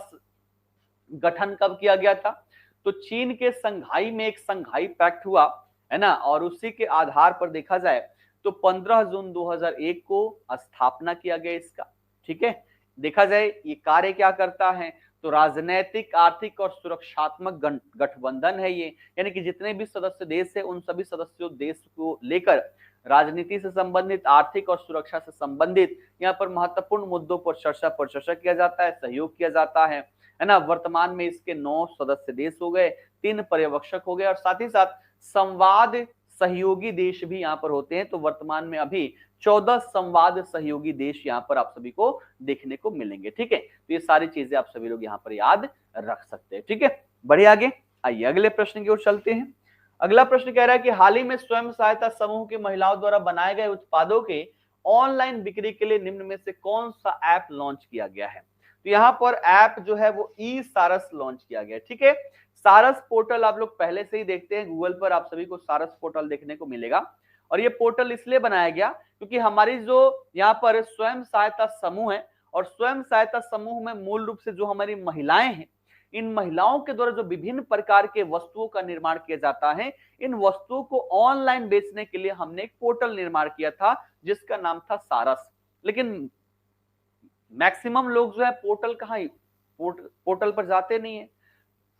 गठन कब किया गया था? तो चीन के संघाई में एक संघाई पैक्ट हुआ है ना, और उसी के आधार पर देखा जाए तो 15 जून 2001 को स्थापना किया गया इसका। ठीक है, देखा जाए ये कार्य क्या करता है, तो राजनैतिक, आर्थिक और सुरक्षात्मक गठबंधन है ये, यानी कि जितने भी सदस्य देश है उन सभी सदस्यों देश को लेकर राजनीति से संबंधित, आर्थिक और सुरक्षा से संबंधित यहाँ पर महत्वपूर्ण मुद्दों पर चर्चा किया जाता है, सहयोग किया जाता है ना। वर्तमान में इसके 9 सदस्य देश हो गए, 3 पर्यवेक्षक हो गए और साथ ही साथ संवाद सहयोगी देश भी यहाँ पर होते हैं। तो वर्तमान में अभी 14 संवाद सहयोगी देश यहाँ पर आप सभी को देखने को मिलेंगे। ठीक है, तो ये सारी चीजें आप सभी लोग यहाँ पर याद रख सकते हैं। ठीक है, बढ़िए आगे आइए अगले प्रश्न की ओर चलते हैं। अगला प्रश्न कह रहा है कि हाल ही में स्वयं सहायता समूह की महिलाओं द्वारा बनाए गए उत्पादों के ऑनलाइन बिक्री के लिए निम्न में से कौन सा ऐप लॉन्च किया गया है? तो यहाँ पर ऐप जो है वो ई सारस लॉन्च किया गया है। ठीक है, सारस पोर्टल आप लोग पहले से ही देखते हैं, गूगल पर आप सभी को सारस पोर्टल देखने को मिलेगा। और ये पोर्टल इसलिए बनाया गया क्योंकि हमारी जो यहाँ पर स्वयं सहायता समूह है, और स्वयं सहायता समूह में मूल रूप से जो हमारी महिलाएं हैं, इन महिलाओं के द्वारा जो विभिन्न प्रकार के वस्तुओं का निर्माण किया जाता है, इन वस्तुओं को ऑनलाइन बेचने के लिए हमने एक पोर्टल निर्माण किया था जिसका नाम था सारस। लेकिन मैक्सिमम लोग जो है पोर्टल पोर्टल पर जाते नहीं है,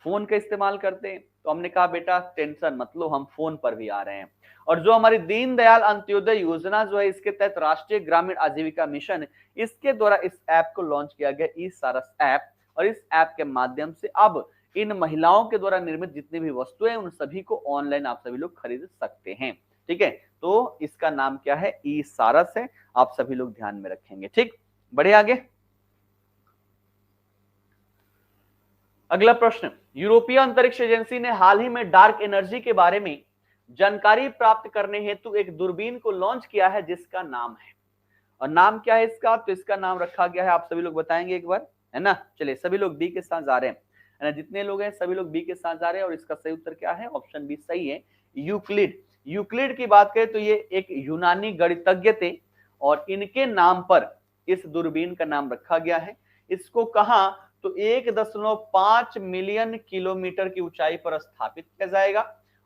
फोन का इस्तेमाल करते हैं। तो हमने कहा बेटा टेंशन मत लो, हम फोन पर भी आ रहे हैं। और जो हमारी दीनदयाल अंत्योदय योजना जो है, इसके तहत राष्ट्रीय ग्रामीण आजीविका मिशन, इसके द्वारा इस ऐप को लॉन्च किया गया, ई सारस ऐप। और इस ऐप के माध्यम से अब इन महिलाओं के द्वारा निर्मित जितनी भी वस्तुएं उन सभी को ऑनलाइन आप सभी लोग खरीद सकते हैं। ठीक है, तो इसका नाम क्या है? ई सारस है, आप सभी लोग ध्यान में रखेंगे। ठीक, बढ़े आगे। अगला प्रश्न, यूरोपीय अंतरिक्ष एजेंसी ने हाल ही में डार्क एनर्जी के बारे में जानकारी प्राप्त करने हेतु एक दूरबीन को लॉन्च किया है जिसका नाम है, और नाम क्या है इसका? तो इसका नाम रखा गया है, आप सभी लोग बताएंगे एक बार, है ना। चलिए सभी लोग बी के साथ जा रहे हैं, है ना, जितने लोग हैं सभी लोग बी के साथ जा रहे हैं। और इसका सही उत्तर क्या है? ऑप्शन बी सही है, यूक्लिड। यूक्लिड की बात करें तो ये एक यूनानी गणितज्ञ थे और इनके नाम पर इस दूरबीन का नाम रखा गया है। इसको कहां? तो 1.5 मिलियन किलोमीटर की ऊंचाई पर स्थापित किया जाएगा,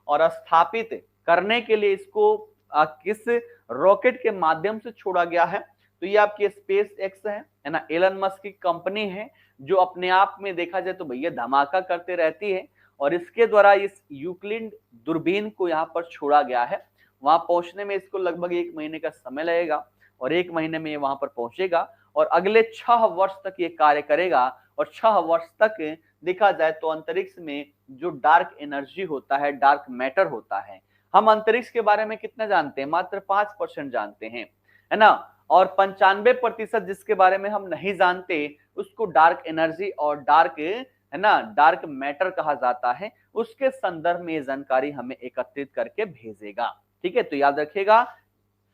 और स्थापित करने के लिए इसको किस रॉकेट के माध्यम से छोड़ा गया है? तो ये आपकी स्पेस एक्स है ना, एलन मस्क की कंपनी है जो अपने आप में देखा जाए तो भैया धमाका करते रहती है। और इसके द्वारा इस यूक्लिड दूरबीन को यहाँ पर छोड़ा गया है। वहां पहुंचने में इसको लगभग 1 महीने का समय लगेगा, और 1 महीने में ये वहां पर पहुंचेगा और अगले 6 वर्ष तक ये कार्य करेगा। और 6 वर्ष तक देखा जाए तो अंतरिक्ष में जो डार्क एनर्जी होता है, डार्क मैटर होता है, हम अंतरिक्ष के बारे में कितना जानते हैं? मात्र 5% जानते हैं, है ना। और 95% जिसके बारे में हम नहीं जानते उसको डार्क एनर्जी और डार्क, है ना, डार्क मैटर कहा जाता है। उसके संदर्भ में ये जानकारी हमें एकत्रित करके भेजेगा। ठीक है, तो याद रखिएगा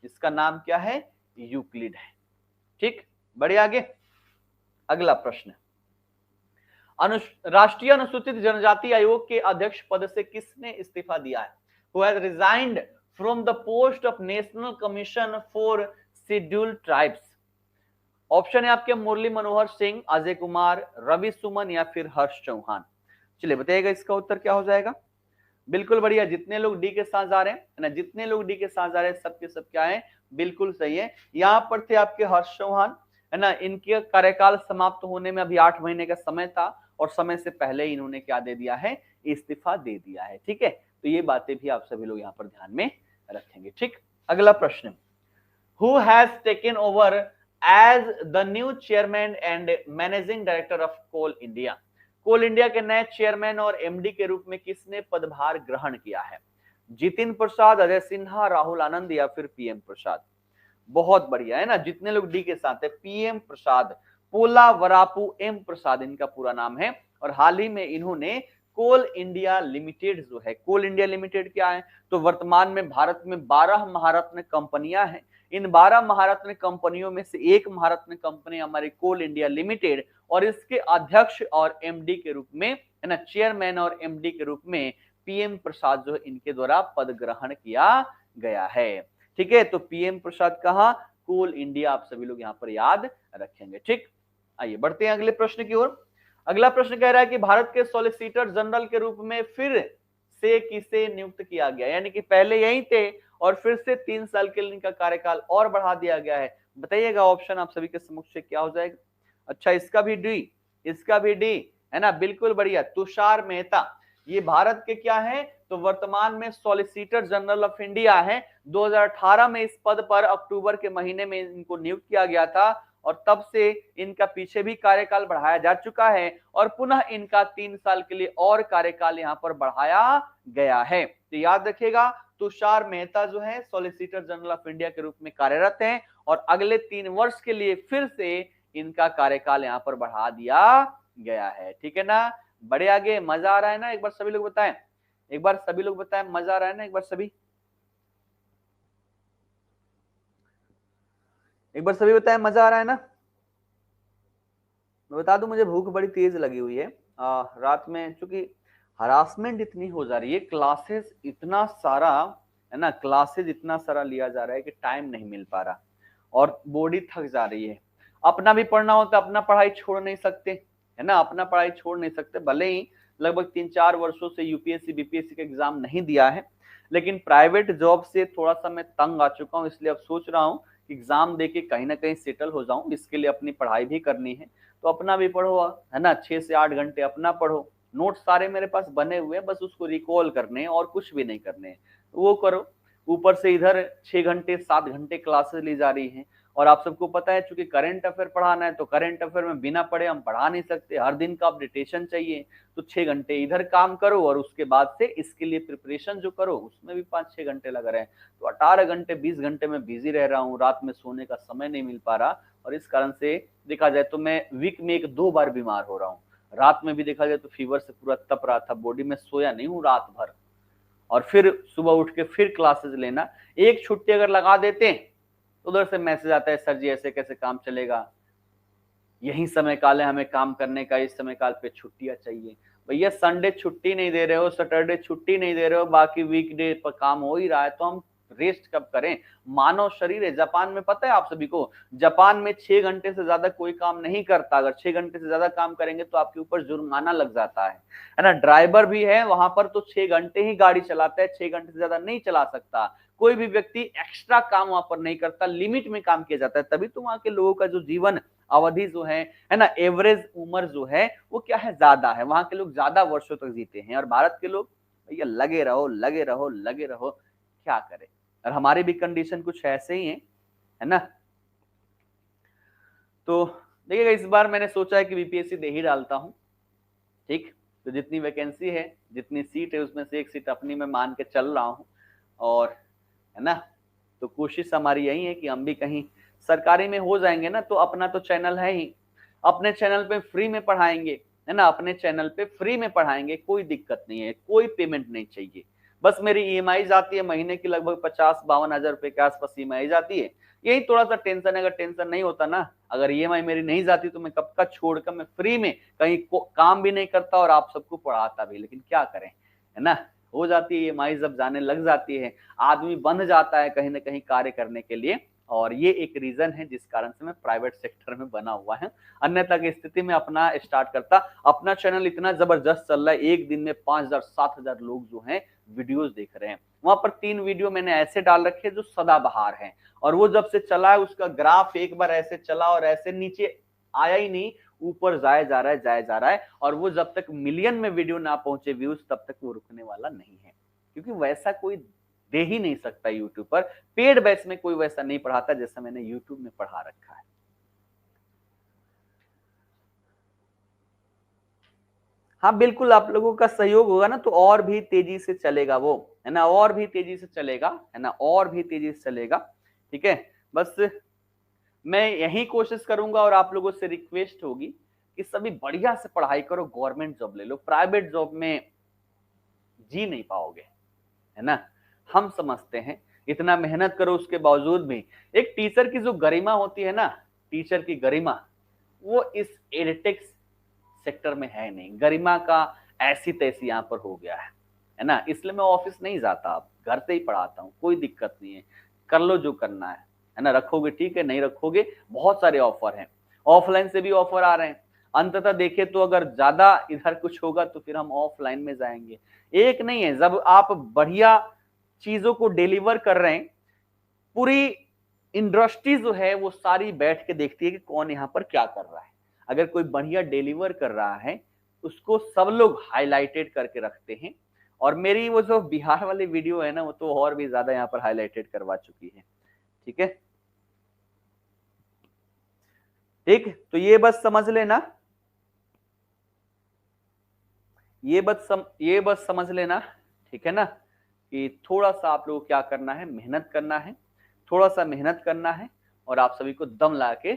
इसका नाम क्या है? यूक्लिड है। ठीक, बढ़िए आगे। अगला प्रश्न, राष्ट्रीय अनुसूचित जनजाति आयोग के अध्यक्ष पद से किसने इस्तीफा दिया है? Who has resigned from the post of National Commission for Scheduled Tribes? Option है आपके मुरली मनोहर सिंह, अजय कुमार, रवि सुमन या फिर हर्ष चौहान। चलिए बताइएगा इसका उत्तर क्या हो जाएगा? बिल्कुल बढ़िया, जितने लोग डी के साथ जा रहे हैं, है ना, जितने लोग डी के साथ जा रहे हैं सबके सब क्या है? बिल्कुल सही है। यहाँ पर थे आपके हर्ष चौहान, है ना, इनके कार्यकाल समाप्त होने में अभी 8 महीने का समय था और समय से पहले इन्होंने क्या दे दिया है? इस्तीफा दे दिया है। ठीक है, तो ये बातें भी आप सभी लोग यहाँ पर ध्यान में रखेंगे। ठीक, अगला प्रश्न, who has taken over as the new chairman and managing director of Coal India? Coal India के नए चेयरमैन और एमडी के रूप में किसने पदभार ग्रहण किया है? जितिन प्रसाद, अजय सिन्हा, राहुल आनंद या फिर पीएम प्रसाद? बहुत बढ़िया, है ना, जितने लोग डी के साथ है, पीएम प्रसाद, पोला वरापू एम प्रसाद इनका पूरा नाम है। और हाल ही में इन्होंने कोल इंडिया लिमिटेड जो है, कोल इंडिया लिमिटेड क्या है? तो वर्तमान में भारत में 12 महारत्न कंपनियां हैं। इन 12 महारत्न कंपनियों में से एक महारत्न कंपनी हमारी कोल इंडिया लिमिटेड, और इसके अध्यक्ष और एमडी के रूप में है ना, चेयरमैन और एमडी के रूप में पीएम प्रसाद जो है इनके द्वारा पद ग्रहण किया गया है। ठीक है, तो पीएम प्रसाद कहा, कोल इंडिया, आप सभी लोग यहाँ पर याद रखेंगे। ठीक, आइए बढ़ते हैं अगले प्रश्न की ओर। अगला प्रश्न कह रहा है कि भारत के सॉलिसिटर जनरल के रूप में फिर से किसे नियुक्त किया गया, यानी कि पहले यही थे और फिर से 3 साल के लिए इनका कार्यकाल और बढ़ा दिया गया है। बताइएगा ऑप्शन आप सभी के समक्ष क्या हो जाएगा। अच्छा, इसका भी डी, इसका भी डी, है ना, बिल्कुल बढ़िया, तुषार मेहता। ये भारत के क्या है, तो वर्तमान में सॉलिसिटर जनरल ऑफ इंडिया है। 2018 में इस पद पर अक्टूबर के महीने में इनको नियुक्त किया गया था और तब से इनका पीछे भी कार्यकाल बढ़ाया जा चुका है और पुनः इनका 3 साल के लिए और कार्यकाल यहाँ पर बढ़ाया गया है। तो याद रखिएगा, तुषार मेहता जो है सॉलिसिटर जनरल ऑफ इंडिया के रूप में कार्यरत हैं और अगले 3 वर्ष के लिए फिर से इनका कार्यकाल यहाँ पर बढ़ा दिया गया है। ठीक है ना, बड़े आगे, मजा आ रहा है ना, एक बार सभी लोग बताएं, एक बार सभी लोग बताएं, मजा आ रहा है ना, एक बार सभी, एक बार सभी बताएं, मजा आ रहा है ना। मैं बता दूं, मुझे भूख बड़ी तेज लगी हुई है। रात में चूंकि हरासमेंट इतनी हो जा रही है, क्लासेस इतना सारा, है ना, क्लासेस इतना सारा लिया जा रहा है कि टाइम नहीं मिल पा रहा और बॉडी थक जा रही है। अपना भी पढ़ना होता है, अपना पढ़ाई छोड़ नहीं सकते, है ना, अपना पढ़ाई छोड़ नहीं सकते। भले ही लगभग 3-4 वर्षों से यूपीएससी बीपीएससी का एग्जाम नहीं दिया है, लेकिन प्राइवेट जॉब से थोड़ा सा मैं तंग आ चुका हूँ, इसलिए अब सोच रहा हूँ एग्जाम देके कहीं ना कहीं सेटल हो जाऊं। इसके लिए अपनी पढ़ाई भी करनी है, तो अपना भी पढ़ो, है ना, 6 से 8 घंटे अपना पढ़ो। नोट सारे मेरे पास बने हुए हैं, बस उसको रिकॉल करने हैं और कुछ भी नहीं करने हैं, वो करो। ऊपर से इधर 6 घंटे 7 घंटे क्लासेस ली जा रही हैं और आप सबको पता है चूंकि करंट अफेयर पढ़ाना है तो करंट अफेयर में बिना पढ़े हम पढ़ा नहीं सकते, हर दिन का अपडेटेशन चाहिए। तो 6 घंटे इधर काम करो और उसके बाद से इसके लिए प्रिपरेशन जो करो उसमें भी 5-6 घंटे लग रहे हैं। तो 18 घंटे 20 घंटे में बिजी रह रहा हूँ, रात में सोने का समय नहीं मिल पा रहा और इस कारण से देखा जाए तो मैं वीक में 1-2 बार बीमार हो रहा हूँ। रात में भी देखा जाए तो फीवर से पूरा तप रहा था बॉडी में, सोया नहीं हूँ रात भर और फिर सुबह उठ के फिर क्लासेस लेना। एक छुट्टी अगर लगा देते तो उधर से मैसेज आता है, सर जी ऐसे कैसे काम चलेगा, यही समय काल है हमें काम करने का, इस समय काल पे छुट्टियां चाहिए। भैया संडे छुट्टी नहीं दे रहे हो, सैटरडे छुट्टी नहीं दे रहे हो, बाकी वीकडे पर काम हो ही रहा है, तो हम रेस्ट कब करें। मानव शरीर है, जापान में पता है आप सभी को, जापान में 6 घंटे से ज्यादा कोई काम नहीं करता। अगर 6 घंटे से ज्यादा काम करेंगे तो आपके ऊपर जुर्माना लग जाता है ना। ड्राइवर भी है वहां पर तो 6 घंटे ही गाड़ी चलाता है, 6 घंटे से ज्यादा नहीं चला सकता। कोई भी व्यक्ति एक्स्ट्रा काम वहां पर नहीं करता, लिमिट में काम किया जाता है, तभी तो वहां के लोगों का जो जीवन अवधि जो है ना, एवरेज उम्र जो है वो क्या है, ज्यादा है। वहां के लोग ज्यादा वर्षों तक जीते हैं और भारत के लोग भैया लगे रहो लगे रहो लगे रहो, क्या करें। और हमारी भी कंडीशन कुछ ऐसे ही है ना। तो देखिएगा, इस बार मैंने सोचा है कि बीपीएससी दे ही डालता हूं। ठीक, तो जितनी वैकेंसी है, जितनी सीट है, उसमें से एक सीट अपनी मैं मान के चल रहा हूं और, है ना, तो कोशिश हमारी यही है कि हम भी कहीं सरकारी में हो जाएंगे ना, तो अपना तो चैनल है ही, अपने चैनल पे फ्री में पढ़ाएंगे, है ना, अपने चैनल पे फ्री में पढ़ाएंगे, कोई दिक्कत नहीं है, कोई पेमेंट नहीं चाहिए। बस मेरी ईएमआई जाती है महीने की लगभग 50-52 हजार रुपए के आसपास ईएमआई जाती है। यही थोड़ा सा टेंशन है, अगर टेंशन नहीं होता ना, अगर ईएमआई मेरी नहीं जाती तो मैं कब का छोड़कर मैं फ्री में कहीं काम भी नहीं करता और आप सबको पढ़ाता भी। लेकिन क्या करें, है ना, हो जाती है ईएमआई, जब जाने लग जाती है आदमी बंध जाता है कहीं ना कहीं कार्य करने के लिए, और ये एक रीजन है जिस कारण से मैं प्राइवेट सेक्टर में बना हुआ है। अन्यथा की स्थिति में अपना स्टार्ट करता। अपना चैनल इतना जबरदस्त चल रहा है, एक दिन में 5,000-7,000 लोग जो हैं वीडियोस देख रहे हैं। वहां पर 3 वीडियो मैंने ऐसे डाल रखे जो सदाबहार हैं और वो जब से चला है उसका ग्राफ एक बार ऐसे चला और ऐसे नीचे आया ही नहीं, ऊपर जाया जा रहा है जाया जा रहा है। और वो जब तक मिलियन में वीडियो ना पहुंचे व्यूज, तब तक वो रुकने वाला नहीं है, क्योंकि वैसा कोई दे ही नहीं सकता यूट्यूब पर। पेड बैच में कोई वैसा नहीं पढ़ाता जैसा मैंने यूट्यूब में पढ़ा रखा है। हाँ बिल्कुल, आप लोगों का सहयोग होगा ना तो और भी तेजी से चलेगा वो, है ना, और भी तेजी से चलेगा, है ना, और भी तेजी से चलेगा। ठीक है, बस मैं यही कोशिश करूंगा और आप लोगों से रिक्वेस्ट होगी कि सभी बढ़िया से पढ़ाई करो, गवर्नमेंट जॉब ले लो। प्राइवेट जॉब में जी नहीं पाओगे, है ना, हम समझते हैं। इतना मेहनत करो उसके बावजूद भी एक टीचर की जो गरिमा होती है ना, टीचर की गरिमा, वो इस एडिटेक्स सेक्टर में है नहीं। गरिमा का ऐसी तैसी यहाँ पर हो गया है ना, इसलिए मैं ऑफिस नहीं जाता, अब घर से ही पढ़ाता हूँ, कोई दिक्कत नहीं है, कर लो जो करना है ना, रखोगे ठीक है, नहीं रखोगे बहुत सारे ऑफर हैं, ऑफलाइन से भी ऑफर आ रहे हैं। अंततः देखे तो अगर ज्यादा इधर कुछ होगा तो फिर हम ऑफलाइन में जाएंगे। एक नहीं है, जब आप बढ़िया चीजों को डिलीवर कर रहे हैं, पूरी इंडस्ट्री जो है वो सारी बैठ के देखती है कि कौन यहाँ पर क्या कर रहा है। अगर कोई बढ़िया डिलीवर कर रहा है उसको सब लोग हाईलाइटेड करके रखते हैं, और मेरी वो जो बिहार वाली वीडियो है ना वो तो और भी ज्यादा यहाँ पर हाईलाइटेड करवा चुकी है। ठीक है, ठीक, तो ये बस समझ लेना, ये बस समझ लेना, ठीक है ना, कि थोड़ा सा आप लोगों को क्या करना है, मेहनत करना है, थोड़ा सा मेहनत करना है, और आप सभी को दम ला के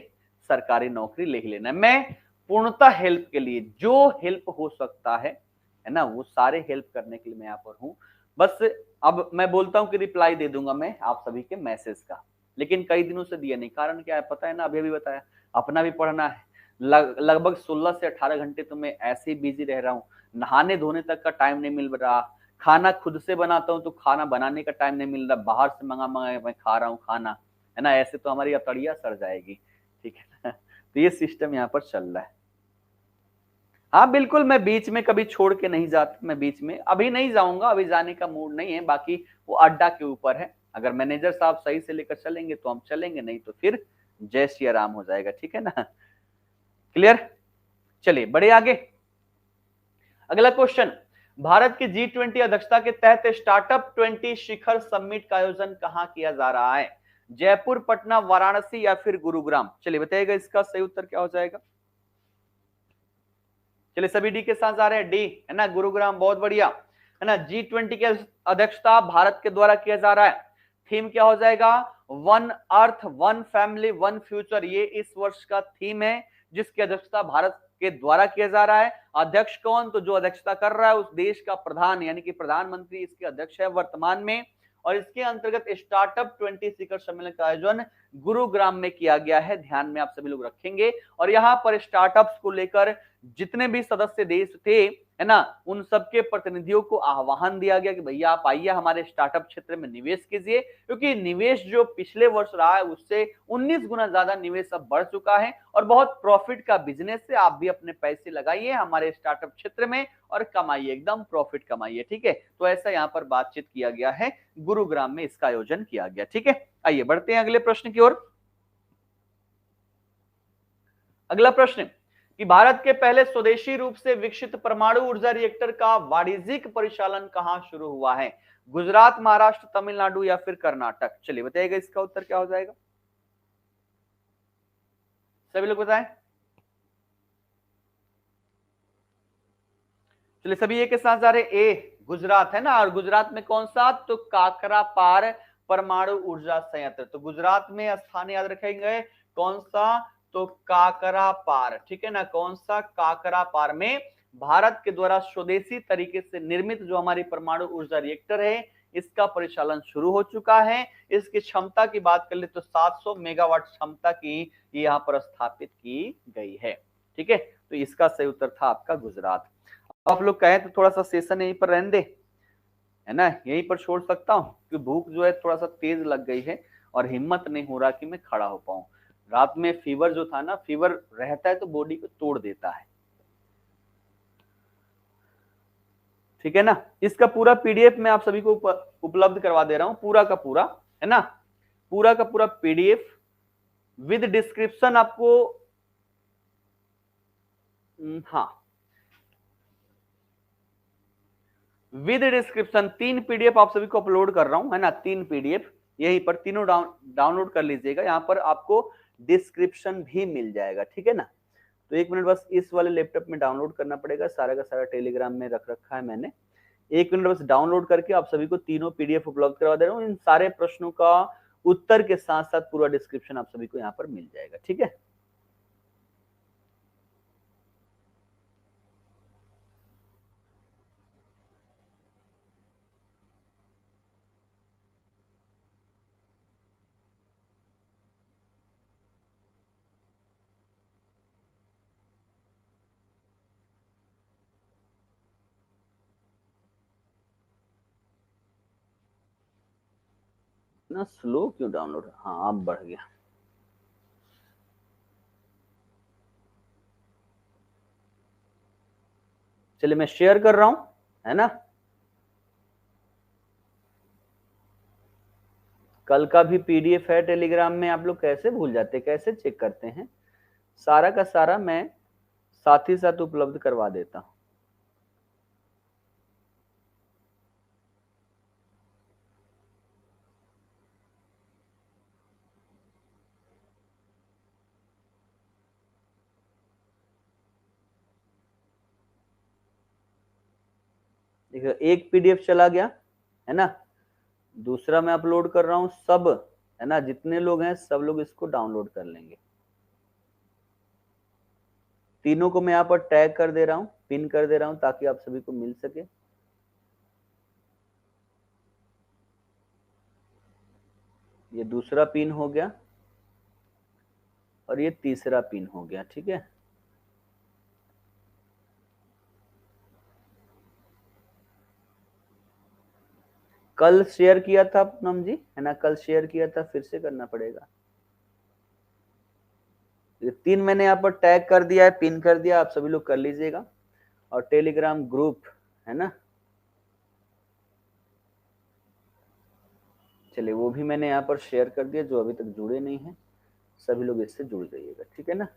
सरकारी नौकरी ले ही लेना है। मैं पूर्णतः हेल्प के लिए, जो हेल्प हो सकता है ना, वो सारे हेल्प करने के लिए मैं यहाँ पर हूँ। बस अब मैं बोलता हूँ कि रिप्लाई दे दूंगा मैं आप सभी के मैसेज का, लेकिन कई दिनों से दिया नहीं, कारण क्या है पता है ना, अभी अभी बताया, अपना भी पढ़ना है, लगभग 16 से 18 घंटे तो मैं ऐसे ही बिजी रह रहा हूँ, नहाने धोने तक का टाइम नहीं मिल रहा, खाना खुद से बनाता हूँ तो खाना बनाने का टाइम नहीं मिल रहा, बाहर से मंगा मंगा मैं खा रहा हूँ खाना, है ना, ऐसे तो हमारी अतड़िया सड़ जाएगी। ठीक है ना, तो ये सिस्टम यहाँ पर चल रहा है। हाँ बिल्कुल, मैं बीच में कभी छोड़ के नहीं जाता, मैं बीच में अभी नहीं जाऊंगा, अभी जाने का मूड नहीं है, बाकी वो अड्डा के ऊपर है, अगर मैनेजर साहब सही से लेकर चलेंगे तो हम चलेंगे, नहीं तो फिर जय श्री राम हो जाएगा। ठीक है ना, क्लियर, चलिए बढ़े आगे। अगला क्वेश्चन, भारत की G20 अध्यक्षता के तहत स्टार्टअप 20 शिखर समिट का आयोजन कहां किया जा रहा है? जयपुर, पटना, वाराणसी या फिर गुरुग्राम? चलिए बताइएगा इसका सही उत्तर क्या हो जाएगा। चलिए सभी डी के साथ आ रहे हैं, डी है ना, गुरुग्राम, बहुत बढ़िया, है ना। G20 की अध्यक्षता भारत के द्वारा किया जा रहा है, थीम क्या हो जाएगा, one earth one family one future, ये इस वर्ष का थीम है जिसकी अध्यक्षता भारत के द्वारा किया जा रहा है। अध्यक्ष कौन, तो जो अध्यक्षता कर रहा है उस देश का प्रधान यानी कि प्रधानमंत्री इसके अध्यक्ष है वर्तमान में, और इसके अंतर्गत स्टार्टअप 20 शिखर सम्मेलन का आयोजन गुरुग्राम में किया गया है, ध्यान में आप सभी लोग रखेंगे। और यहाँ पर स्टार्टअप्स को लेकर जितने भी सदस्य देश थे, है ना, उन सबके प्रतिनिधियों को आह्वान दिया गया कि भैया आप आइए हमारे स्टार्टअप क्षेत्र में निवेश कीजिए, क्योंकि निवेश जो पिछले वर्ष रहा है उससे 19 गुना ज्यादा निवेश अब बढ़ चुका है, और बहुत प्रॉफिट का बिजनेस है, आप भी अपने पैसे लगाइए हमारे स्टार्टअप क्षेत्र में और कमाइए, एकदम प्रॉफिट कमाइए। ठीक है, तो ऐसा यहाँ पर बातचीत किया गया है, गुरुग्राम में इसका आयोजन किया गया। ठीक है, आइए बढ़ते हैं अगले प्रश्न की ओर। अगला प्रश्न कि भारत के पहले स्वदेशी रूप से विकसित परमाणु ऊर्जा रिएक्टर का वाणिज्यिक परिचालन कहां शुरू हुआ है? गुजरात, महाराष्ट्र, तमिलनाडु या फिर कर्नाटक? चलिए बताइएगा इसका उत्तर क्या हो जाएगा, सभी लोग बताएं। चलिए सभी ए के साथ जा रहे, ए गुजरात है ना, और गुजरात में कौन सा, तो काकरापार परमाणु ऊर्जा संयंत्र, तो गुजरात में स्थान याद रखेंगे कौन सा, तो काकरापार। ठीक है ना, कौन सा, काकरापार में भारत के द्वारा स्वदेशी तरीके से निर्मित जो हमारी परमाणु ऊर्जा रिएक्टर है इसका परिचालन शुरू हो चुका है। इसकी क्षमता की बात कर ले तो 700 मेगावाट क्षमता की यहाँ पर स्थापित की गई है। ठीक है, तो इसका सही उत्तर था आपका गुजरात। आप लोग कहें तो थोड़ा सा सेशन यहीं पर रहने दे, है ना, यहीं पर छोड़ सकता हूँ, क्योंकि भूख जो है थोड़ा सा तेज लग गई है और हिम्मत नहीं हो रहा कि मैं खड़ा हो पाऊं। रात में फीवर जो था ना, फीवर रहता है तो बॉडी को तोड़ देता है। ठीक है ना, इसका पूरा पीडीएफ मैं आप सभी को उपलब्ध करवा दे रहा हूं, पूरा का पूरा, है ना, पूरा का पूरा पीडीएफ विद डिस्क्रिप्शन आपको, हाँ विद डिस्क्रिप्शन 3 पीडीएफ आप सभी को अपलोड कर रहा हूं, है ना, 3 पीडीएफ यहीं पर तीनों डाउनलोड कर लीजिएगा, यहां पर आपको डिस्क्रिप्शन भी मिल जाएगा। ठीक है ना, तो एक मिनट बस, इस वाले लैपटॉप में डाउनलोड करना पड़ेगा, सारा का सारा टेलीग्राम में रख रखा है मैंने, एक मिनट बस डाउनलोड करके आप सभी को तीनों पीडीएफ उपलब्ध करवा दे रहा हूँ, इन सारे प्रश्नों का उत्तर के साथ साथ पूरा डिस्क्रिप्शन आप सभी को यहाँ पर मिल जाएगा। ठीक है, इतना स्लो क्यों डाउनलोड? हाँ अब बढ़ गया। चलिए मैं शेयर कर रहा हूं, है ना। कल का भी पीडीएफ है टेलीग्राम में, आप लोग कैसे भूल जाते, कैसे चेक करते हैं? सारा का सारा मैं साथ ही साथ उपलब्ध करवा देता हूं। देखिए एक पीडीएफ चला गया, है ना। दूसरा मैं अपलोड कर रहा हूं, सब, है ना, जितने लोग हैं सब लोग इसको डाउनलोड कर लेंगे। तीनों को मैं यहाँ पर टैग कर दे रहा हूं, पिन कर दे रहा हूं, ताकि आप सभी को मिल सके। ये दूसरा पिन हो गया और ये तीसरा पिन हो गया, ठीक है। कल शेयर किया था पूनम जी, है ना, कल शेयर किया था, फिर से करना पड़ेगा। ये 3 मैंने यहाँ पर टैग कर दिया है, पिन कर दिया, आप सभी लोग कर लीजिएगा। और टेलीग्राम ग्रुप, है ना, चलिए वो भी मैंने यहाँ पर शेयर कर दिया। जो अभी तक जुड़े नहीं हैं सभी लोग इससे जुड़ जाइएगा, ठीक है ना।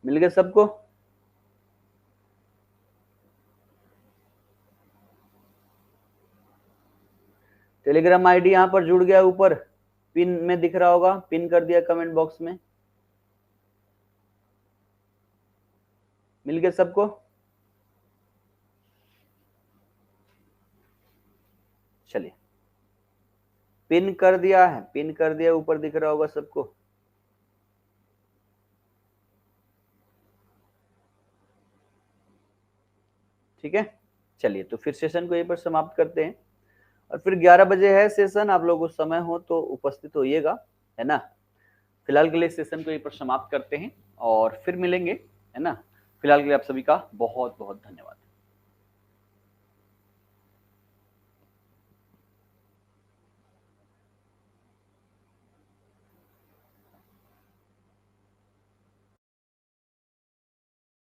मिल गया सबको? टेलीग्राम आईडी यहाँ पर जुड़ गया, ऊपर पिन में दिख रहा होगा, पिन कर दिया कमेंट बॉक्स में। मिल गया सबको? चलिए पिन कर दिया है, पिन कर दिया, ऊपर दिख रहा होगा सबको। ठीक है, चलिए तो फिर सेशन को यहीं पर समाप्त करते हैं। और फिर 11 बजे है सेशन, आप लोग उस समय हो तो उपस्थित होइएगा, है ना। फिलहाल के लिए सेशन को यहीं पर समाप्त करते हैं और फिर मिलेंगे, है ना। फिलहाल के लिए आप सभी का बहुत बहुत धन्यवाद।